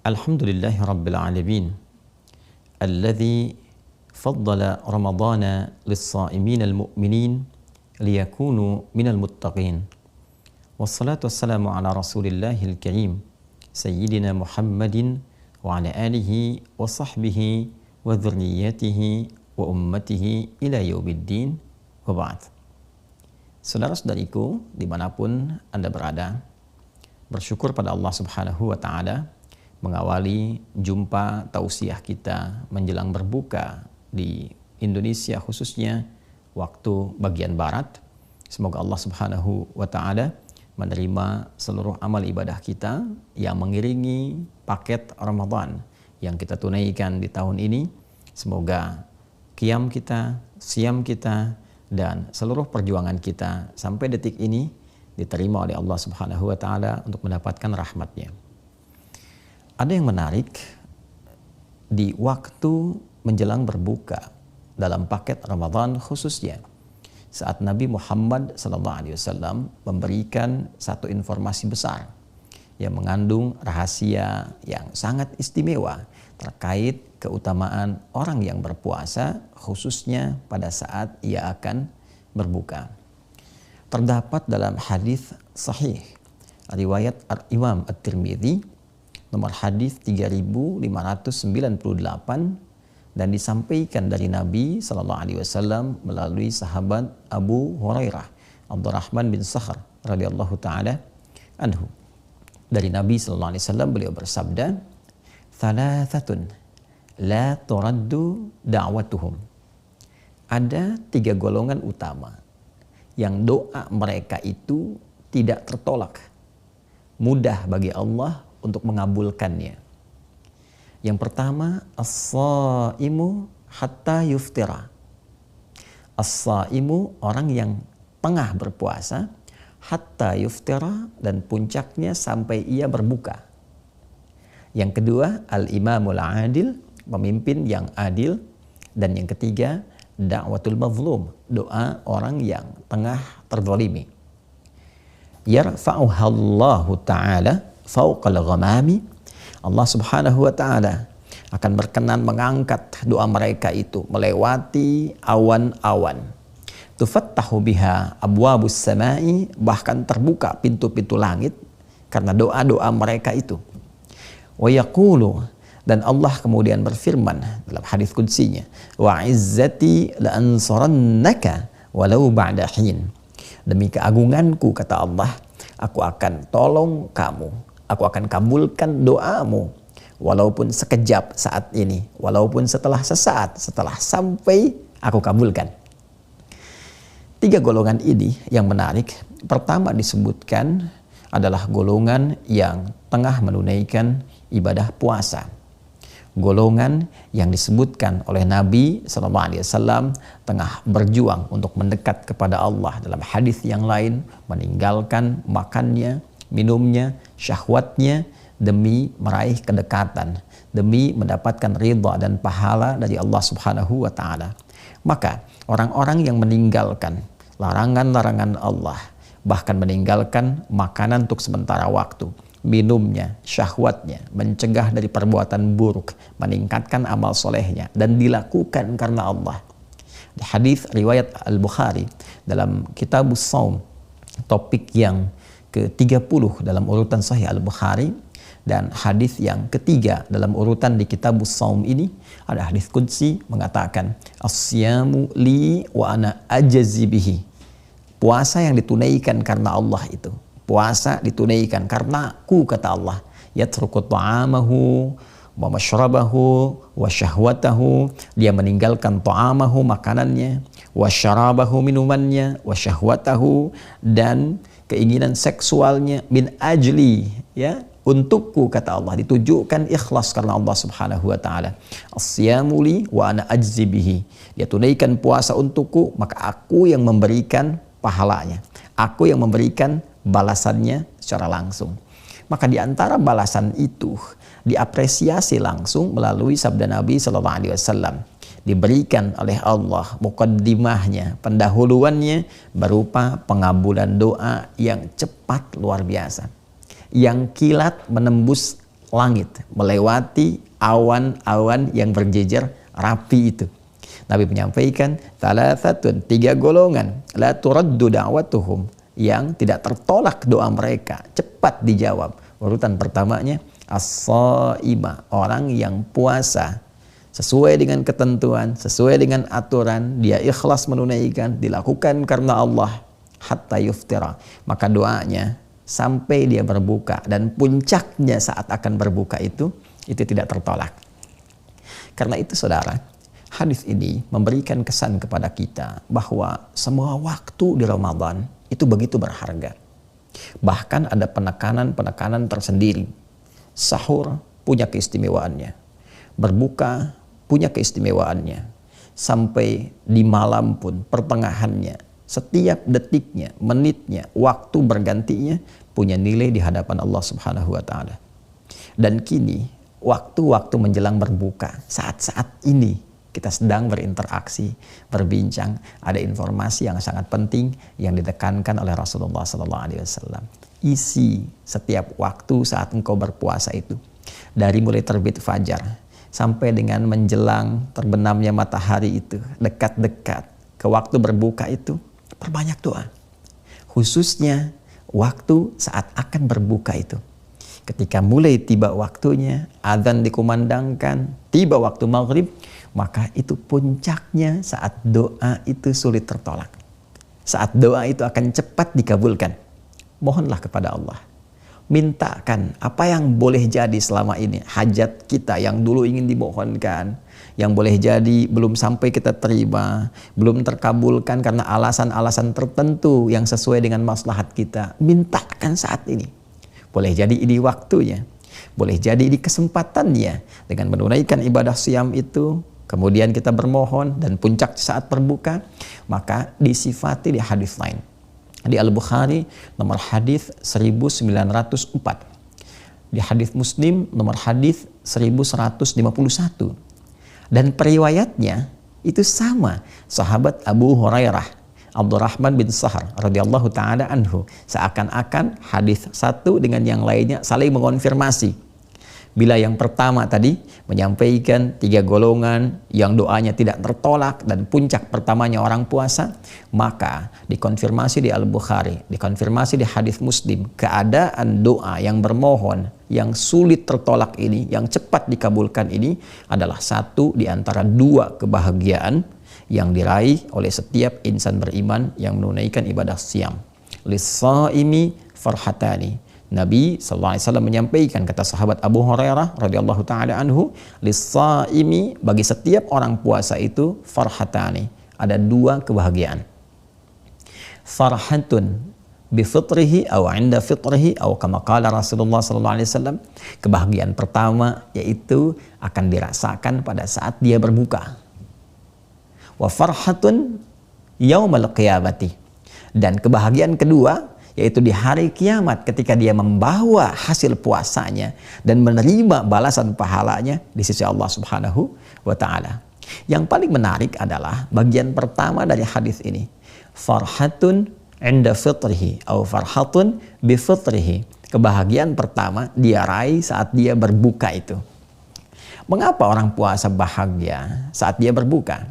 Alhamdulillahi Rabbil Alamin Alladhi faddala Ramadana lis-sa'imin al-mu'minin liyakunu minal muttaqin. Wassalatu wassalamu ala Rasulillahil Karim Sayyidina Muhammadin wa ala alihi wa sahbihi wa dhurriyyatihi wa ummatihi ila yaumiddin wa ba'd. Saudara-saudariku dimanapun Anda berada, bersyukur pada Allah Subhanahu wa Ta'ala mengawali jumpa tausiah kita menjelang berbuka di Indonesia, khususnya waktu bagian barat. Semoga Allah Subhanahu wa Ta'ala menerima seluruh amal ibadah kita yang mengiringi paket Ramadan yang kita tunaikan di tahun ini. Semoga qiyam kita, siyam kita, dan seluruh perjuangan kita sampai detik ini diterima oleh Allah Subhanahu wa Ta'ala untuk mendapatkan rahmatnya. Ada yang menarik di waktu menjelang berbuka dalam paket Ramadan, khususnya saat Nabi Muhammad SAW memberikan satu informasi besar yang mengandung rahasia yang sangat istimewa terkait keutamaan orang yang berpuasa, khususnya pada saat ia akan berbuka. Terdapat dalam hadis sahih riwayat Imam At-Tirmidzi nomor hadis 3598 dan disampaikan dari Nabi SAW melalui sahabat Abu Hurairah Abdurrahman bin Sakhar radhiyallahu taala anhu. Dari Nabi SAW beliau bersabda, "Thalathatun la turaddu da'watuhum." Ada 3 golongan utama yang doa mereka itu tidak tertolak, mudah bagi Allah untuk mengabulkannya. Yang pertama, as-saimu hatta yuftira. As-saimu, orang yang tengah berpuasa, hatta yuftira, dan puncaknya sampai ia berbuka. Yang kedua, al-imamul adil, pemimpin yang adil. Dan yang ketiga, da'watul mazlum, doa orang yang tengah terzalimi. Yarfa'uhallahu ta'ala fauqal ghamami. Allah Subhanahu wa Ta'ala akan berkenan mengangkat doa mereka itu melewati awan-awan. Tufattahu biha abwabus samai, bahkan terbuka pintu-pintu langit karena doa-doa mereka itu. Wa yaqulu, dan Allah kemudian berfirman dalam hadis qudsinya, wa izzati la ansurannaka walau ba'da hin. Demi keagunganku, kata Allah, aku akan tolong kamu, aku akan kabulkan doamu walaupun sekejap saat ini, walaupun setelah sesaat, setelah sampai aku kabulkan. 3 golongan ini yang menarik. Pertama disebutkan adalah golongan yang tengah menunaikan ibadah puasa. Golongan yang disebutkan oleh Nabi SAW tengah berjuang untuk mendekat kepada Allah. Dalam hadis yang lain, meninggalkan makannya, minumnya, syahwatnya demi meraih kedekatan, demi mendapatkan ridha dan pahala dari Allah Subhanahu wa Ta'ala. Maka orang-orang yang meninggalkan larangan-larangan Allah, bahkan meninggalkan makanan untuk sementara waktu, minumnya, syahwatnya, mencegah dari perbuatan buruk, meningkatkan amal solehnya, dan dilakukan karena Allah. Di hadis riwayat Al-Bukhari dalam Kitabus Shaum, topik yang ke-30 dalam urutan Sahih Al-Bukhari, dan hadis yang ketiga dalam urutan di Kitabus Shaum ini, ada hadis qudsi mengatakan, "As-siyamu li wa ana ajzi bihi." Puasa yang ditunaikan karena Allah itu, puasa ditunaikan karena aku, kata Allah. Yatruku ta'amahu wa mashrabahu wa syahwatahu, dia meninggalkan ta'amahu, makanannya, wa syarabahu, minumannya, wa syahwatahu, dan keinginan seksualnya, min ajli, ya, untukku, kata Allah. Ditujukan ikhlas karena Allah Subhanahu wa Ta'ala. As-siyamu li wa ana ajzi bihi. Dia tunaikan puasa untukku, maka aku yang memberikan pahalanya, aku yang memberikan balasannya secara langsung. Maka di antara balasan itu diapresiasi langsung melalui sabda Nabi SAW. Diberikan oleh Allah muqaddimahnya, pendahuluannya, berupa pengabulan doa yang cepat luar biasa, yang kilat menembus langit, melewati awan-awan yang berjejer rapi itu. Nabi menyampaikan, thalathatun, 3 golongan, la turaddu da'watuhum, yang tidak tertolak doa mereka, cepat dijawab. Urutan pertamanya, as-shaimah, orang yang puasa sesuai dengan ketentuan, sesuai dengan aturan, dia ikhlas menunaikan, dilakukan karena Allah, hatta yuftira, maka doanya sampai dia berbuka, dan puncaknya saat akan berbuka itu tidak tertolak. Karena itu saudara, hadis ini memberikan kesan kepada kita bahwa semua waktu di Ramadan itu begitu berharga. Bahkan ada penekanan-penekanan tersendiri. Sahur punya keistimewaannya, berbuka punya keistimewaannya, sampai di malam pun pertengahannya, setiap detiknya, menitnya, waktu bergantinya punya nilai di hadapan Allah Subhanahu wa taala. Dan kini waktu-waktu menjelang berbuka, saat-saat ini kita sedang berinteraksi, berbincang, ada informasi yang sangat penting yang ditekankan oleh Rasulullah SAW. Isi setiap waktu saat engkau berpuasa itu, dari mulai terbit fajar sampai dengan menjelang terbenamnya matahari itu, dekat-dekat ke waktu berbuka itu, perbanyak doa. Khususnya waktu saat akan berbuka itu. Ketika mulai tiba waktunya, azan dikumandangkan, tiba waktu maghrib, maka itu puncaknya saat doa itu sulit tertolak. Saat doa itu akan cepat dikabulkan. Mohonlah kepada Allah. Mintakan apa yang boleh jadi selama ini. Hajat kita yang dulu ingin dimohonkan, yang boleh jadi belum sampai kita terima, belum terkabulkan karena alasan-alasan tertentu yang sesuai dengan maslahat kita. Mintakan saat ini. Boleh jadi ini waktunya. Boleh jadi ini kesempatannya. Dengan menunaikan ibadah siam itu, kemudian kita bermohon, dan puncak saat berbuka, maka disifati di hadis lain. Di Al-Bukhari nomor hadis 1904. Di hadis Muslim nomor hadis 1151. Dan periwayatnya itu sama. Sahabat Abu Hurairah Abdurrahman bin Sahar radhiyallahu taala anhu, seakan-akan hadis satu dengan yang lainnya saling mengonfirmasi. Bila yang pertama tadi menyampaikan 3 golongan yang doanya tidak tertolak dan puncak pertamanya orang puasa, maka dikonfirmasi di Al-Bukhari, dikonfirmasi di hadis Muslim, keadaan doa yang bermohon yang sulit tertolak ini, yang cepat dikabulkan ini adalah satu di antara 2 kebahagiaan yang diraih oleh setiap insan beriman yang menunaikan ibadah siam. Lis-shaimi farhatani. Nabi SAW menyampaikan, kata sahabat Abu Hurairah radhiyallahu taala anhu, lis-shaimi, bagi setiap orang puasa itu farhatani, ada 2 kebahagiaan. Farhatun bi fitrihi aw 'inda fitrihi aw kama qala Rasulullah SAW. Kebahagiaan pertama yaitu akan dirasakan pada saat dia berbuka. Wa farhatun yaumal qiyamati. Dan kebahagiaan kedua yaitu di hari kiamat ketika dia membawa hasil puasanya dan menerima balasan pahalanya di sisi Allah Subhanahu wa taala. Yang paling menarik adalah bagian pertama dari hadis ini. Farhatun 'inda fitrihi atau farhatun bi fitrihi. Kebahagiaan pertama dia raih saat dia berbuka itu. Mengapa orang puasa bahagia saat dia berbuka?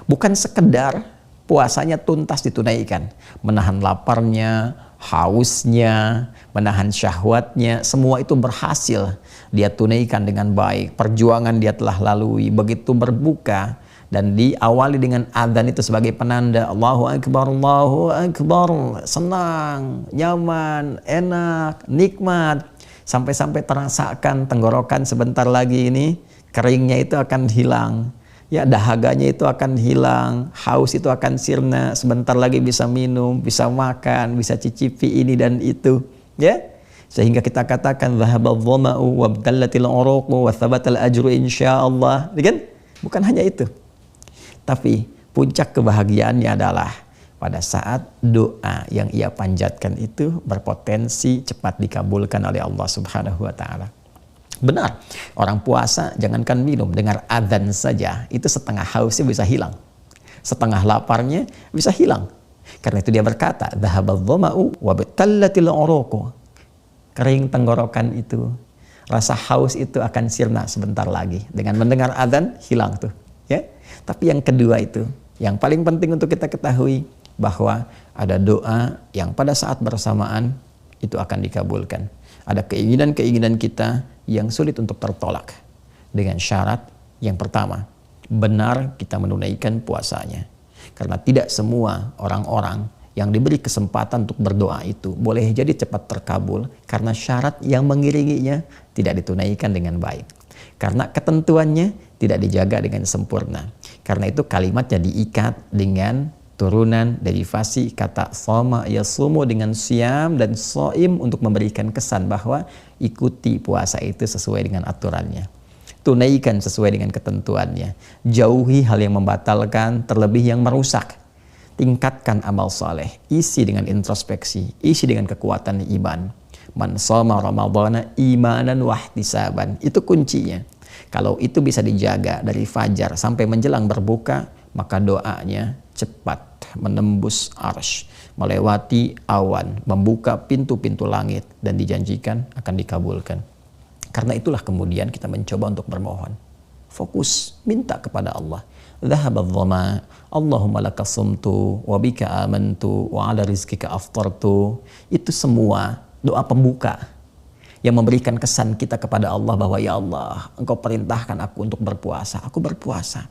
Bukan sekedar puasanya tuntas ditunaikan, menahan laparnya, hausnya, menahan syahwatnya, semua itu berhasil dia tunaikan dengan baik. Perjuangan dia telah lalui. Begitu berbuka dan diawali dengan adzan itu sebagai penanda Allahu Akbar, Allahu Akbar, senang, nyaman, enak, nikmat, sampai-sampai terasakan tenggorokan sebentar lagi ini keringnya itu akan hilang. Ya, dahaganya itu akan hilang, haus itu akan sirna, sebentar lagi bisa minum, bisa makan, bisa cicipi ini dan itu, ya. Sehingga kita katakan dhahabadh dhama'u wabtallatil uruqu wa thabatal ajru insyaallah, kan? Bukan hanya itu. Tapi puncak kebahagiaannya adalah pada saat doa yang ia panjatkan itu berpotensi cepat dikabulkan oleh Allah Subhanahu wa taala. Benar, orang puasa jangankan minum, dengar adzan saja itu setengah hausnya bisa hilang, setengah laparnya bisa hilang. Karena itu dia berkata, dhahabadh dhama'u wa batallatil uruqu. Kering tenggorokan itu, Rasa haus itu akan sirna sebentar lagi. Dengan mendengar adzan hilang tuh, ya. Tapi yang kedua itu, yang paling penting untuk kita ketahui bahwa ada doa yang pada saat bersamaan itu akan dikabulkan. Ada keinginan-keinginan kita yang sulit untuk tertolak dengan syarat yang pertama, benar kita menunaikan puasanya. Karena tidak semua orang-orang yang diberi kesempatan untuk berdoa itu boleh jadi cepat terkabul karena syarat yang mengiringinya tidak ditunaikan dengan baik. Karena ketentuannya tidak dijaga dengan sempurna. Karena itu kalimatnya diikat dengan turunan derivasi kata soma yasumu dengan siam dan soim untuk memberikan kesan bahwa ikuti puasa itu sesuai dengan aturannya. Tunaikan sesuai dengan ketentuannya. Jauhi hal yang membatalkan, terlebih yang merusak. Tingkatkan amal saleh, isi dengan introspeksi, isi dengan kekuatan iman. Man shoma ramadhana imanan wahtisaban. Itu kuncinya. Kalau itu bisa dijaga dari fajar sampai menjelang berbuka, maka doanya cepat menembus arsy, melewati awan, membuka pintu-pintu langit dan dijanjikan akan dikabulkan. Karena itulah kemudian kita mencoba untuk bermohon. Fokus, minta kepada Allah. Dhahabadh dhama, Allahumma laka sumtu, wa bika amantu, wa ala rizkika aftartu. Itu semua doa pembuka yang memberikan kesan kita kepada Allah bahwa ya Allah, Engkau perintahkan aku untuk berpuasa. Aku berpuasa.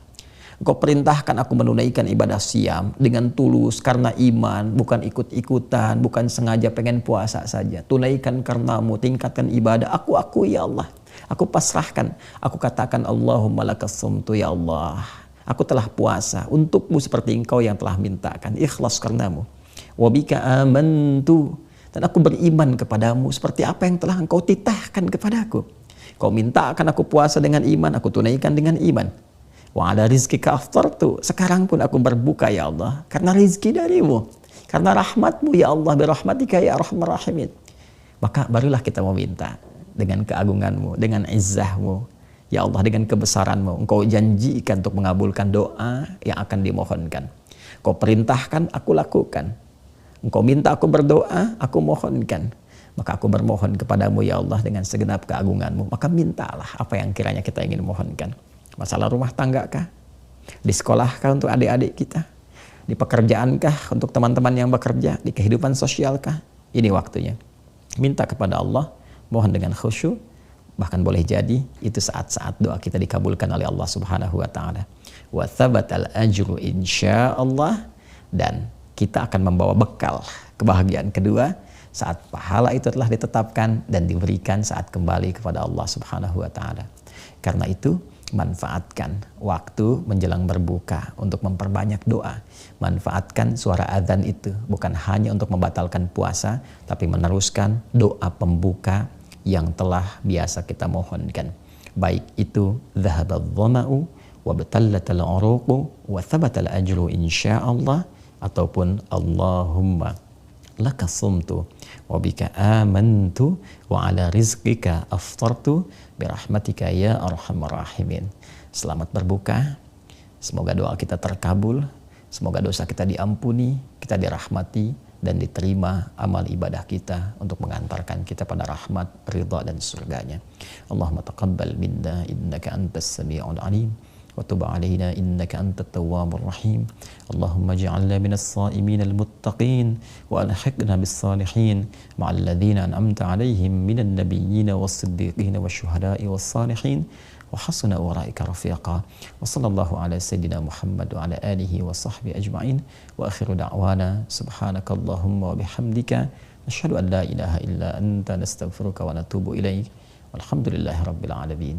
Engkau perintahkan aku menunaikan ibadah siam dengan tulus karena iman, bukan ikut-ikutan, bukan sengaja pengen puasa saja. Tunaikan karenamu, tingkatkan ibadah. Aku ya Allah. Aku pasrahkan. Aku katakan Allahumma lakas sumtu ya Allah. Aku telah puasa untukmu seperti engkau yang telah mintakan. Ikhlas karenamu. Wabika amantu. Dan aku beriman kepadamu seperti apa yang telah engkau titahkan kepadaku. Kau minta akan aku puasa dengan iman, aku tunaikan dengan iman. Wa ala rizkika aftartu. Sekarang pun aku berbuka ya Allah. Karena rizki darimu. Karena rahmatmu ya Allah. Birahmatika ya arhamar rahimin. Maka barulah kita meminta dengan keagunganmu, dengan izzahmu. Ya Allah, dengan kebesaranmu, engkau janjikan untuk mengabulkan doa yang akan dimohonkan. Kau perintahkan, aku lakukan. Engkau minta aku berdoa, aku mohonkan. Maka aku bermohon kepadamu ya Allah dengan segenap keagunganmu. Maka mintalah apa yang kiranya kita ingin mohonkan. Masalah rumah tangga kah? Di sekolah kah untuk adik-adik kita? Di pekerjaan kah untuk teman-teman yang bekerja? Di kehidupan sosial kah? Ini waktunya. Minta kepada Allah, mohon dengan khusyuk. Bahkan boleh jadi itu saat-saat doa kita dikabulkan oleh Allah Subhanahu wa taala. Wa tsabatal ajru insyaallah, dan kita akan membawa bekal kebahagiaan kedua saat pahala itu telah ditetapkan dan diberikan saat kembali kepada Allah Subhanahu wa taala. Karena itu manfaatkan waktu menjelang berbuka untuk memperbanyak doa. Manfaatkan suara adzan itu bukan hanya untuk membatalkan puasa, tapi meneruskan doa pembuka yang telah biasa kita mohonkan. Baik itu dhahabadh dhama'u wa batallatal uruqu wa thabatal ajru insyaallah, ataupun Allahumma laka sumtu wa bika amantu wa ala rizqika aftartu birahmatika ya arhamar rahimin. Selamat berbuka. Semoga doa kita terkabul, semoga dosa kita diampuni, kita dirahmati dan diterima amal ibadah kita untuk mengantarkan kita pada rahmat, ridha dan surganya. Allahumma taqabbal minna innaka antas sami'ul alim wa tub 'alaina innaka antat tawwabur rahim. Allahumma ij'alna minas sha'iminal muttaqin wa alhiqna bis salihin ma'al ladzina an'amta 'alaihim minan nabiyyin was siddiqin wasyuhada'i was salihin wa hasuna ulaika rafiqa. Wa sallallahu ala sayyidina Muhammad wa ala alihi wa sahbihi ajma'in. Wa akhiru da'wana subhanakallahumma wa bihamdika nashhadu an la ilaha illa anta nastaghfiruka wa natubu ilaik. Walhamdulillahi rabbil alamin.